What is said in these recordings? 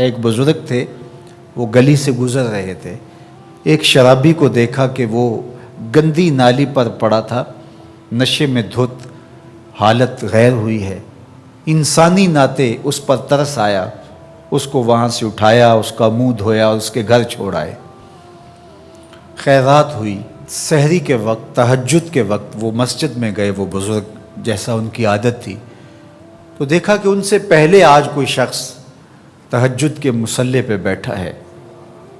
ایک بزرگ تھے، وہ گلی سے گزر رہے تھے۔ ایک شرابی کو دیکھا کہ وہ گندی نالی پر پڑا تھا، نشے میں دھت، حالت غیر ہوئی ہے۔ انسانی ناطے اس پر ترس آیا، اس کو وہاں سے اٹھایا، اس کا منہ دھویا اور اس کے گھر چھوڑ آئے۔ خیرات ہوئی، سحری کے وقت، تہجد کے وقت وہ مسجد میں گئے، وہ بزرگ جیسا ان کی عادت تھی، تو دیکھا کہ ان سے پہلے آج کوئی شخص تہجد کے مصلی پہ بیٹھا ہے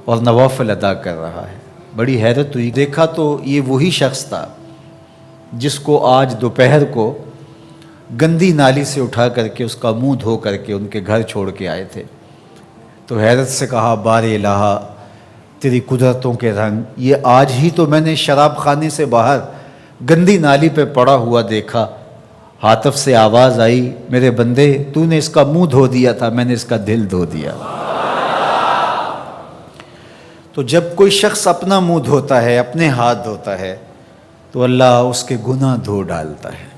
اور نوافل ادا کر رہا ہے۔ بڑی حیرت ہوئی، دیکھا تو یہ وہی شخص تھا جس کو آج دوپہر کو گندی نالی سے اٹھا کر کے اس کا منہ دھو کر کے ان کے گھر چھوڑ کے آئے تھے۔ تو حیرت سے کہا، بار الہ تیری قدرتوں کے رنگ، یہ آج ہی تو میں نے شراب خانے سے باہر گندی نالی پہ پڑا ہوا دیکھا۔ ہاتف سے آواز آئی، میرے بندے تو نے اس کا منہ دھو دیا تھا، میں نے اس کا دل دھو دیا۔ تو جب کوئی شخص اپنا منہ دھوتا ہے، اپنے ہاتھ دھوتا ہے، تو اللہ اس کے گناہ دھو ڈالتا ہے۔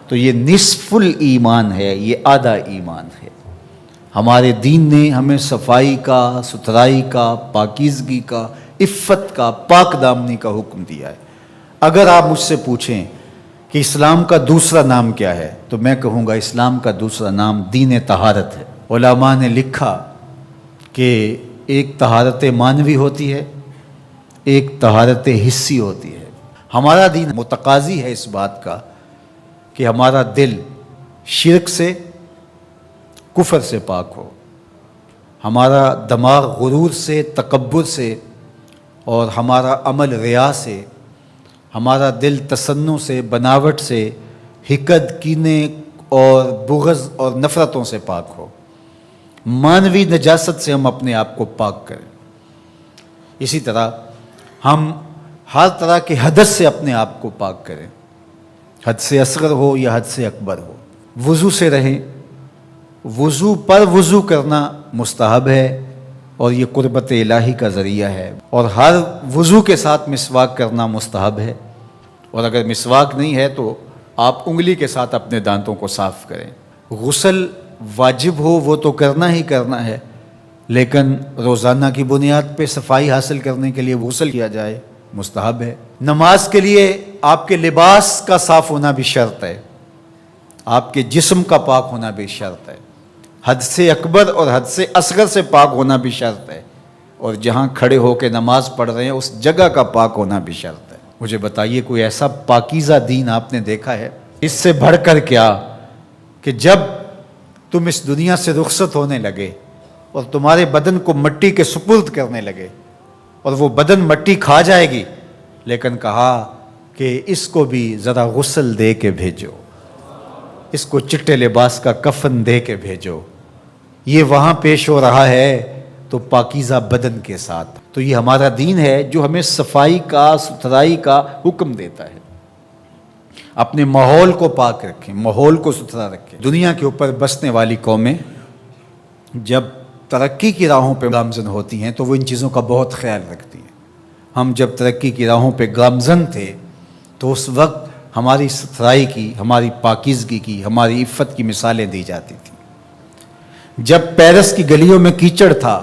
تو یہ نصف الایمان ہے، یہ آدھا ایمان ہے۔ ہمارے دین نے ہمیں صفائی کا، ستھرائی کا، پاکیزگی کا، عفت کا، پاک دامنی کا حکم دیا ہے۔ اگر آپ مجھ سے پوچھیں کہ اسلام کا دوسرا نام کیا ہے، تو میں کہوں گا اسلام کا دوسرا نام دین طہارت ہے۔ علماء نے لکھا کہ ایک طہارت معنوی ہوتی ہے، ایک طہارت حسی ہوتی ہے۔ ہمارا دین متقاضی ہے اس بات کا کہ ہمارا دل شرک سے، کفر سے پاک ہو، ہمارا دماغ غرور سے، تکبر سے، اور ہمارا عمل ریا سے، ہمارا دل تصنع سے، بناوٹ سے، حقد، کینے اور بغض اور نفرتوں سے پاک ہو۔ مانوی نجاست سے ہم اپنے آپ کو پاک کریں۔ اسی طرح ہم ہر طرح کے حدث سے اپنے آپ کو پاک کریں، حد سے اصغر ہو یا حد سے اکبر ہو۔ وضو سے رہیں، وضو پر وضو کرنا مستحب ہے اور یہ قربت الہی کا ذریعہ ہے، اور ہر وضو کے ساتھ مسواک کرنا مستحب ہے، اور اگر مسواک نہیں ہے تو آپ انگلی کے ساتھ اپنے دانتوں کو صاف کریں۔ غسل واجب ہو وہ تو کرنا ہی کرنا ہے، لیکن روزانہ کی بنیاد پہ صفائی حاصل کرنے کے لیے غسل کیا جائے، مستحب ہے۔ نماز کے لیے آپ کے لباس کا صاف ہونا بھی شرط ہے، آپ کے جسم کا پاک ہونا بھی شرط ہے، حد سے اکبر اور حد سے اصغر سے پاک ہونا بھی شرط ہے، اور جہاں کھڑے ہو کے نماز پڑھ رہے ہیں اس جگہ کا پاک ہونا بھی شرط ہے۔ مجھے بتائیے کوئی ایسا پاکیزہ دین آپ نے دیکھا ہے؟ اس سے بڑھ کر کیا کہ جب تم اس دنیا سے رخصت ہونے لگے اور تمہارے بدن کو مٹی کے سپرد کرنے لگے، اور وہ بدن مٹی کھا جائے گی، لیکن کہا کہ اس کو بھی ذرا غسل دے کے بھیجو، اس کو چٹے لباس کا کفن دے کے بھیجو۔ یہ وہاں پیش ہو رہا ہے تو پاکیزہ بدن کے ساتھ۔ تو یہ ہمارا دین ہے جو ہمیں صفائی کا، ستھرائی کا حکم دیتا ہے۔ اپنے ماحول کو پاک رکھیں، ماحول کو ستھرا رکھیں۔ دنیا کے اوپر بسنے والی قومیں جب ترقی کی راہوں پہ گامزن ہوتی ہیں تو وہ ان چیزوں کا بہت خیال رکھتی ہیں۔ ہم جب ترقی کی راہوں پہ گامزن تھے تو اس وقت ہماری ستھرائی کی، ہماری پاکیزگی کی، ہماری عفت کی مثالیں دی جاتی تھیں۔ جب پیرس کی گلیوں میں کیچڑ تھا،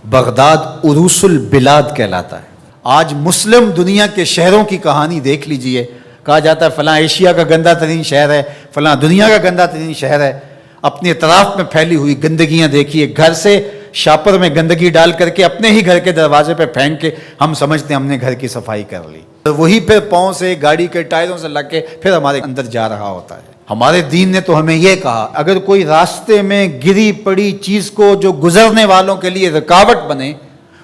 بغداد عروس البلاد کہلاتا ہے۔ آج مسلم دنیا کے شہروں کی کہانی دیکھ لیجئے، کہا جاتا ہے فلاں ایشیا کا گندہ ترین شہر ہے، فلاں دنیا کا گندہ ترین شہر ہے۔ اپنے اطراف میں پھیلی ہوئی گندگیاں دیکھیے، گھر سے شاپر میں گندگی ڈال کر کے اپنے ہی گھر کے دروازے پہ پھینک کے ہم سمجھتے ہیں ہم نے گھر کی صفائی کر لی، وہی پھر پاؤں سے، گاڑی کے ٹائروں سے لگ کے پھر ہمارے اندر جا رہا ہوتا ہے۔ ہمارے دین نے تو ہمیں یہ کہا، اگر کوئی راستے میں گری پڑی چیز کو جو گزرنے والوں کے لیے رکاوٹ بنے،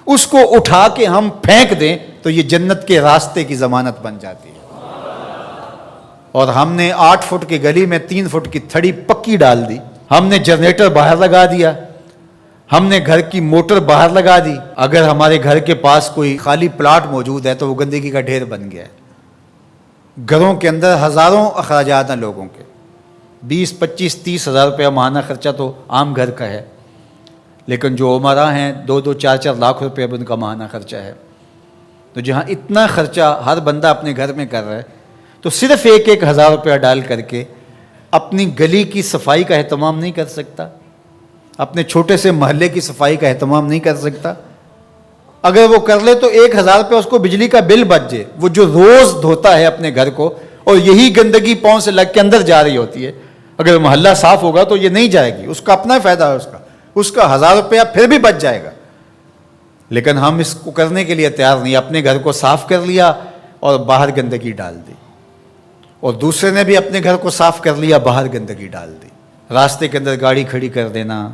اس کو اٹھا کے ہم پھینک دیں تو یہ جنت کے راستے کی ضمانت بن جاتی ہے۔ اور ہم نے 8 فٹ کی گلی میں 3 فٹ کی تھڑی پکی ڈال دی، ہم نے جنریٹر باہر لگا دیا، ہم نے گھر کی موٹر باہر لگا دی۔ اگر ہمارے گھر کے پاس کوئی خالی پلاٹ موجود ہے تو وہ گندگی کا ڈھیر بن گیا ہے۔ گھروں کے اندر ہزاروں اخراجات ہیں لوگوں کے، 20، 25، 30 ہزار روپیہ ماہانہ خرچہ تو عام گھر کا ہے، لیکن جو عمرا ہیں 2-2، 4-4 لاکھ روپے ان کا ماہانہ خرچہ ہے۔ تو جہاں اتنا خرچہ ہر بندہ اپنے گھر میں کر رہا ہے، تو صرف 1-1 ہزار روپیہ ڈال کر کے اپنی گلی کی صفائی کا اہتمام نہیں کر سکتا؟ اپنے چھوٹے سے محلے کی صفائی کا اہتمام نہیں کر سکتا؟ اگر وہ کر لے تو 1000 روپے اس کو بجلی کا بل بچ جائے، وہ جو روز دھوتا ہے اپنے گھر کو اور یہی گندگی پاؤں سے لگ کے اندر جا رہی ہوتی ہے، اگر محلہ صاف ہوگا تو یہ نہیں جائے گی، اس کا اپنا فائدہ ہے، اس کا 1000 روپیہ پھر بھی بچ جائے گا۔ لیکن ہم اس کو کرنے کے لیے تیار نہیں، اپنے گھر کو صاف کر لیا اور باہر گندگی ڈال دی، اور دوسرے نے بھی اپنے گھر کو صاف کر لیا، باہر گندگی ڈال دی، راستے کے اندر گاڑی کھڑی کر دینا،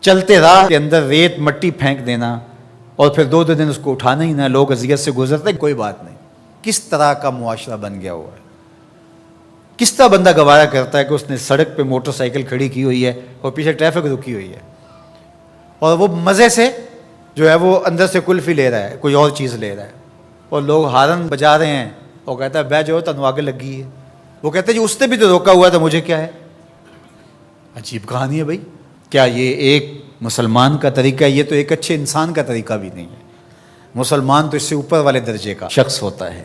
چلتے راہ کے اندر ریت مٹی پھینک دینا، اور پھر 2 دن اس کو اٹھانا ہی نہ، لوگ اذیت سے گزرتے، کوئی بات نہیں۔ کس طرح کا معاشرہ بن گیا ہوا ہے؟ کس طرح بندہ گوارا کرتا ہے کہ اس نے سڑک پہ موٹر سائیکل کھڑی کی ہوئی ہے اور پیچھے ٹریفک رکی ہوئی ہے، اور وہ مزے سے جو ہے وہ اندر سے کلفی لے رہا ہے، کوئی اور چیز لے رہا ہے، اور لوگ ہارن بجا رہے ہیں، اور کہتا ہے بہ جاؤ تنو آگے لگی ہے، وہ کہتے ہیں جی اس نے بھی تو روکا ہوا تھا، مجھے کیا ہے؟ عجیب کہانی ہے بھائی۔ کیا یہ ایک مسلمان کا طریقہ ہے؟ یہ تو ایک اچھے انسان کا طریقہ بھی نہیں ہے۔ مسلمان تو اس سے اوپر والے درجے کا شخص ہوتا ہے۔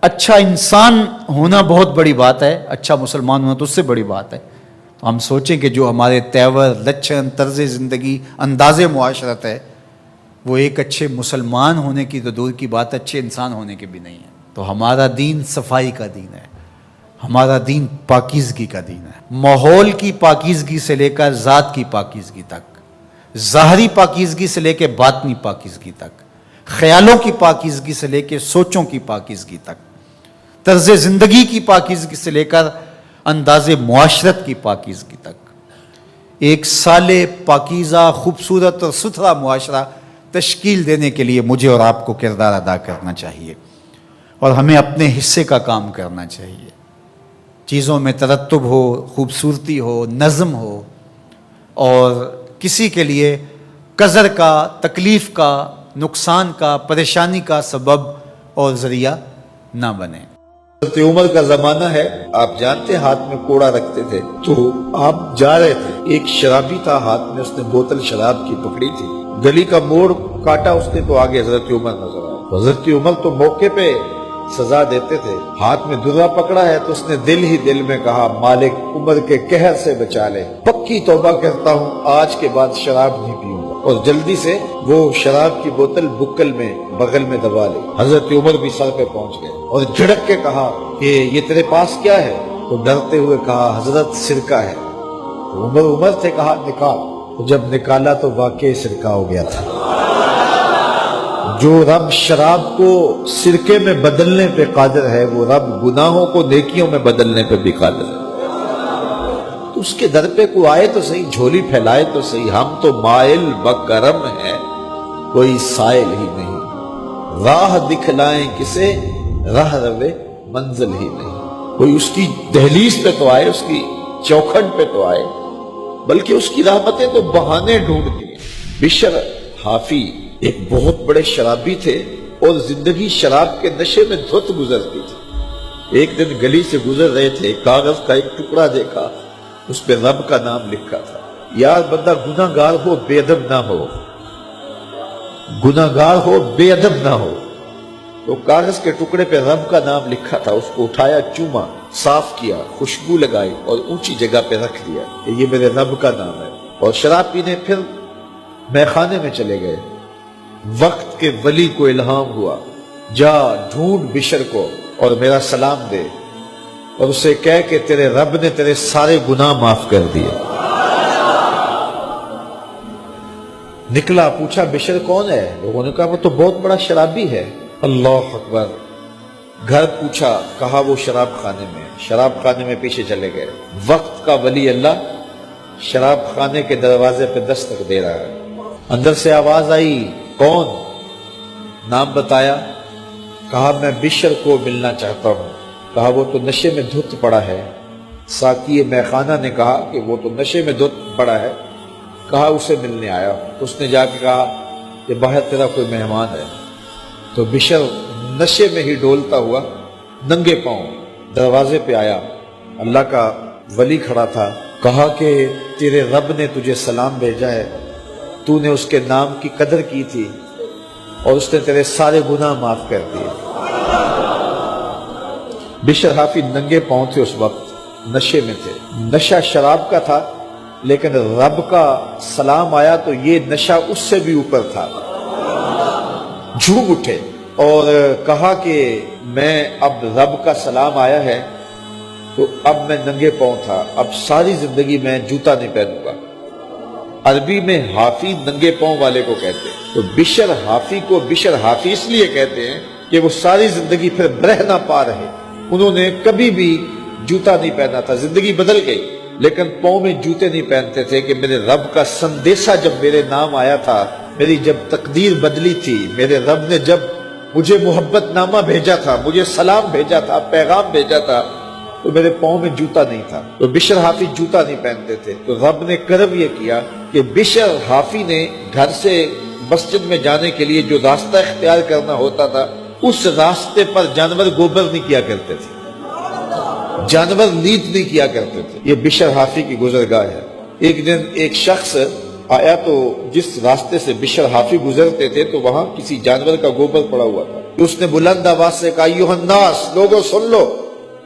اچھا انسان ہونا بہت بڑی بات ہے، اچھا مسلمان ہونا تو اس سے بڑی بات ہے۔ تو ہم سوچیں کہ جو ہمارے تیور، لچھن، طرز زندگی، انداز معاشرت ہے، وہ ایک اچھے مسلمان ہونے کی تو دور کی بات، اچھے انسان ہونے کی بھی نہیں ہے۔ تو ہمارا دین صفائی کا دین ہے، ہمارا دین پاکیزگی کا دین ہے۔ ماحول کی پاکیزگی سے لے کر ذات کی پاکیزگی تک، ظاہری پاکیزگی سے لے کے باطنی پاکیزگی تک، خیالوں کی پاکیزگی سے لے کے سوچوں کی پاکیزگی تک، طرز زندگی کی پاکیزگی سے لے کر انداز معاشرت کی پاکیزگی تک، ایک صالح، پاکیزہ، خوبصورت اور ستھرا معاشرہ تشکیل دینے کے لیے مجھے اور آپ کو کردار ادا کرنا چاہیے، اور ہمیں اپنے حصے کا کام کرنا چاہیے۔ چیزوں میں ترتب ہو، خوبصورتی ہو، نظم ہو، اور کسی کے لیے قذر کا، تکلیف کا، نقصان کا، پریشانی کا سبب اور ذریعہ نہ بنے۔ حضرت عمر کا زمانہ ہے، آپ جانتے ہاتھ میں کوڑا رکھتے تھے، تو آپ جا رہے تھے، ایک شرابی تھا، ہاتھ میں اس نے بوتل شراب کی پکڑی تھی، گلی کا موڑ کاٹا اس نے تو آگے حضرت عمر نظر آیا۔ حضرت عمر تو موقع پہ سزا دیتے تھے، ہاتھ میں درہ پکڑا ہے تو اس نے دل ہی دل میں کہا مالک عمر کے قہر سے بچا لے، پکی توبہ کرتا ہوں، آج کے بعد شراب نہیں پیوں گا، اور جلدی سے وہ شراب کی بوتل بکل میں بغل میں دبا لی۔ حضرت عمر بھی سر پہ پہنچ گئے اور جھڑک کے کہا کہ یہ تیرے پاس کیا ہے؟ تو ڈرتے ہوئے کہا حضرت سرکہ ہے۔ تو عمر سے کہا نکال، تو جب نکالا تو واقعی سرکہ ہو گیا تھا۔ جو رب شراب کو سرکے میں بدلنے پہ قادر ہے، وہ رب گناہوں کو نیکیوں میں بدلنے پہ بھی قادر ہے۔ تو اس کے در پہ کوئی آئے تو صحیح، جھولی پھیلائے تو صحیح، ہم تو مائل بکرم ہیں، کوئی سائل ہی نہیں، راہ دکھلائیں کسے، راہ روے منزل ہی نہیں۔ کوئی اس کی دہلیز پہ تو آئے، اس کی چوکھٹ پہ تو آئے، بلکہ اس کی رحمتیں تو بہانے ڈھونڈتی ہیں۔ بشر حافی ایک بہت بڑے شرابی تھے اور زندگی شراب کے نشے میں دھت گزرتی تھی۔ ایک دن گلی سے گزر رہے تھے، کاغذ کا ایک ٹکڑا دیکھا، اس پہ رب کا نام لکھا تھا۔ یار بندہ گناہ گار ہو بے ادب نہ ہو، گناہ گار ہو بے ادب نہ ہو۔ تو کاغذ کے ٹکڑے پہ رب کا نام لکھا تھا، اس کو اٹھایا، چوما، صاف کیا، خوشبو لگائی اور اونچی جگہ پہ رکھ دیا کہ یہ میرے رب کا نام ہے، اور شراب پینے پھر میخانے میں چلے گئے۔ وقت کے ولی کو الہام ہوا، جا ڈھونڈ بشر کو اور میرا سلام دے، اور اسے کہہ کہ تیرے رب نے تیرے سارے گناہ معاف کر دیے۔ نکلا، پوچھا بشر کون ہے؟ لوگوں نے کہا وہ تو بہت بڑا شرابی ہے۔ اللہ اکبر۔ گھر پوچھا، کہا وہ شراب خانے میں۔ شراب خانے میں پیچھے چلے گئے۔ وقت کا ولی اللہ شراب خانے کے دروازے پہ دستک دے رہا ہے۔ اندر سے آواز آئی، کون؟ نام بتایا، کہا میں بشر کو ملنا چاہتا ہوں۔ کہا وہ تو نشے میں دھت پڑا ہے۔ ساقی میخانہ نے کہا کہ وہ تو نشے میں دھت پڑا ہے، کہا اسے ملنے آیا۔ تو اس نے جا کے کہا کہ باہر تیرا کوئی مہمان ہے۔ تو بشر نشے میں ہی ڈولتا ہوا ننگے پاؤں دروازے پہ آیا۔ اللہ کا ولی کھڑا تھا، کہا کہ تیرے رب نے تجھے سلام بھیجا ہے، تو نے اس کے نام کی قدر کی تھی اور اس نے تیرے سارے گناہ معاف کر دیے۔ بشر حافی ننگے پاؤں تھے، اس وقت نشے میں تھے۔ نشہ شراب کا تھا، لیکن رب کا سلام آیا تو یہ نشہ اس سے بھی اوپر تھا. جھوم اٹھے اور کہا کہ میں اب رب کا سلام آیا ہے تو اب میں ننگے پاؤں تھا، اب ساری زندگی میں جوتا نہیں پہنوں گا. عربی میں حافی ننگے پاؤں والے کو کہتے ہیں. تو بشر حافی کو بشر حافی اس لیے کہتے ہیں کہ وہ ساری زندگی پھر برہ نہ پا رہے. انہوں نے کبھی بھی جوتا نہیں پہنا تھا، زندگی بدل گئی لیکن پاؤں میں جوتے نہیں پہنتے تھے کہ میرے رب کا سندیشہ جب میرے نام آیا تھا، میری جب تقدیر بدلی تھی، میرے رب نے جب مجھے محبت نامہ بھیجا تھا، مجھے سلام بھیجا تھا، پیغام بھیجا تھا، تو میرے پاؤں میں جوتا نہیں تھا. تو بشر حافی جوتا نہیں پہنتے تھے. تو رب نے کرم یہ کیا کہ بشر حافی نے گھر سے مسجد میں جانے کے لیے جو راستہ اختیار کرنا ہوتا تھا، اس راستے پر جانور گوبر نہیں کیا کرتے تھے، جانور لیت نہیں کیا کرتے تھے. یہ بشر حافی کی گزرگاہ ہے. ایک دن ایک شخص آیا تو جس راستے سے بشر حافی گزرتے تھے تو وہاں کسی جانور کا گوبر پڑا ہوا تھا. اس نے بلند آواز سے کہا ایھا الناس، لوگوں سن لو،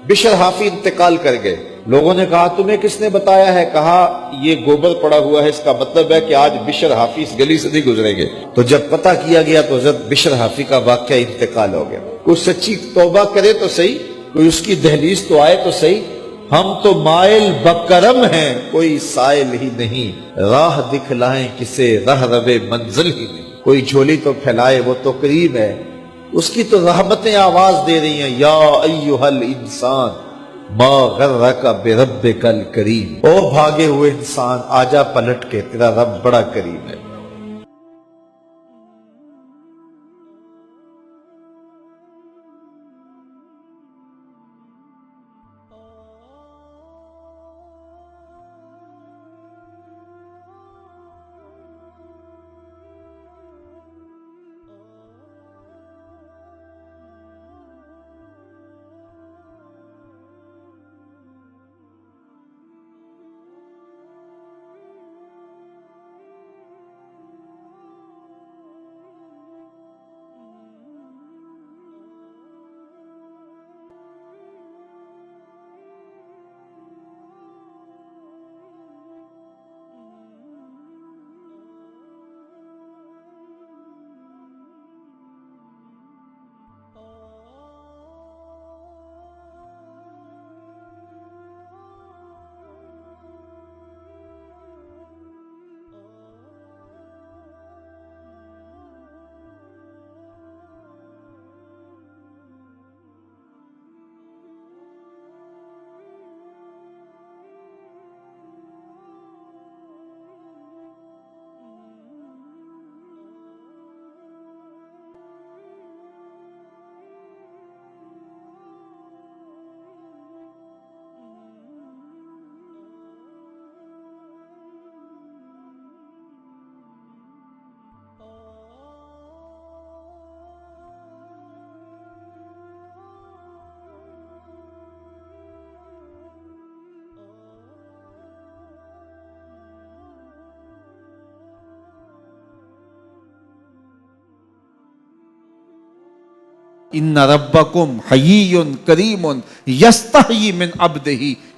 بشر حافی انتقال کر گئے. لوگوں نے کہا تمہیں کس نے بتایا ہے؟ کہا یہ گوبر پڑا ہوا ہے، اس کا مطلب ہے کہ آج بشر حافی اس گلی سے نہیں گزریں گے. تو جب پتہ کیا گیا تو حضرت بشر حافی کا واقعہ انتقال ہو گیا. کوئی سچی توبہ کرے تو صحیح، کوئی اس کی دہلیز تو آئے تو صحیح. ہم تو مائل بکرم ہیں، کوئی سائل ہی نہیں، راہ دکھلائیں کسے رہ روے منزل ہی نہیں. کوئی جھولی تو پھیلائے وہ تو قریب ہے، اس کی تو رحمتیں آواز دے رہی ہیں یا ایھا الانسان ما غرک بربک الکریم. او بھاگے ہوئے انسان آجا پلٹ کے، تیرا رب بڑا کریم ہے. ان ربکم حیی کریم یستحیی من عبدہ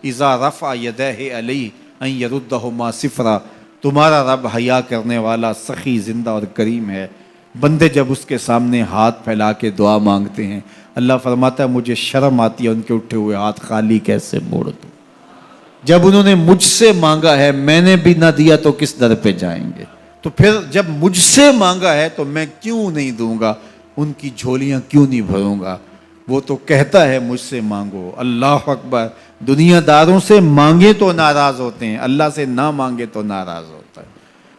اذا رفع یدیہ علیہ ان یردہما صفرا. تمہارا رب حیا کرنے والا، سخی، زندہ اور کریم ہے. بندے جب اس کے سامنے ہاتھ پھیلا کے دعا مانگتے ہیں، اللہ فرماتا ہے مجھے شرم آتی ہے ان کے اٹھے ہوئے ہاتھ خالی کیسے موڑ دوں. جب انہوں نے مجھ سے مانگا ہے، میں نے بھی نہ دیا تو کس در پہ جائیں گے. تو پھر جب مجھ سے مانگا ہے تو میں کیوں نہیں دوں گا، ان کی جھولیاں کیوں نہیں بھروں گا. وہ تو کہتا ہے مجھ سے مانگو. اللہ اکبر. دنیا داروں سے مانگے تو ناراض ہوتے ہیں، اللہ سے نہ مانگے تو ناراض ہوتا ہے.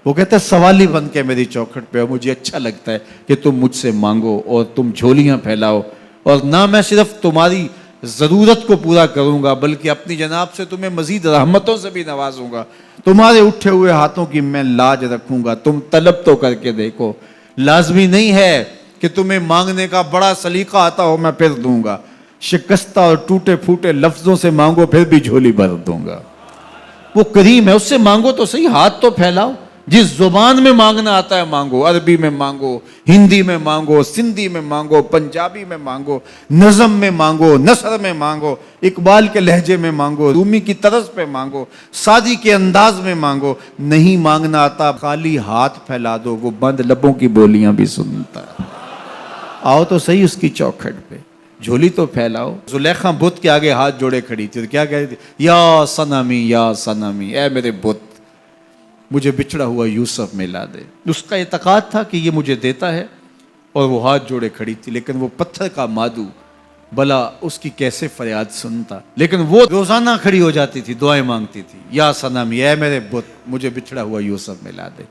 وہ کہتا ہے سوالی بن کے میری چوکھٹ پہ ہو، مجھے اچھا لگتا ہے کہ تم مجھ سے مانگو اور تم جھولیاں پھیلاؤ، اور نہ میں صرف تمہاری ضرورت کو پورا کروں گا بلکہ اپنی جناب سے تمہیں مزید رحمتوں سے بھی نوازوں گا. تمہارے اٹھے ہوئے ہاتھوں کی میں لاج رکھوں گا. تم طلب تو کر کے دیکھو. لازمی نہیں ہے کہ تمہیں مانگنے کا بڑا سلیقہ آتا ہو میں پھر دوں گا. شکستہ اور ٹوٹے پھوٹے لفظوں سے مانگو پھر بھی جھولی بھر دوں گا. وہ کریم ہے، اس سے مانگو تو صحیح، ہاتھ تو پھیلاؤ. جس زبان میں مانگنا آتا ہے مانگو، عربی میں مانگو، ہندی میں مانگو، سندھی میں مانگو، پنجابی میں مانگو، نظم میں مانگو، نثر میں مانگو، اقبال کے لہجے میں مانگو، رومی کی طرز پہ مانگو، سعدی کے انداز میں مانگو. نہیں مانگنا آتا خالی ہاتھ پھیلا دو، وہ بند لبوں کی بولیاں بھی سنتا ہے. آؤ تو صحیح اس کی چوکھٹ پہ، جھولی تو پھیلاؤ. زلیخا بت کے آگے ہاتھ جوڑے کھڑی تھی تو کیا کہہ رہی تھی؟ یا صنمی یا صنمی، اے میرے بت مجھے بچھڑا ہوا یوسف ملا دے. اس کا اعتقاد تھا کہ یہ مجھے دیتا ہے، اور وہ ہاتھ جوڑے کھڑی تھی. لیکن وہ پتھر کا مادو بلا اس کی کیسے فریاد سنتا. لیکن وہ روزانہ کھڑی ہو جاتی تھی، دعائیں مانگتی تھی، یا صنمی اے میرے بت مجھے بچھڑا ہوا یوسف ملا دے.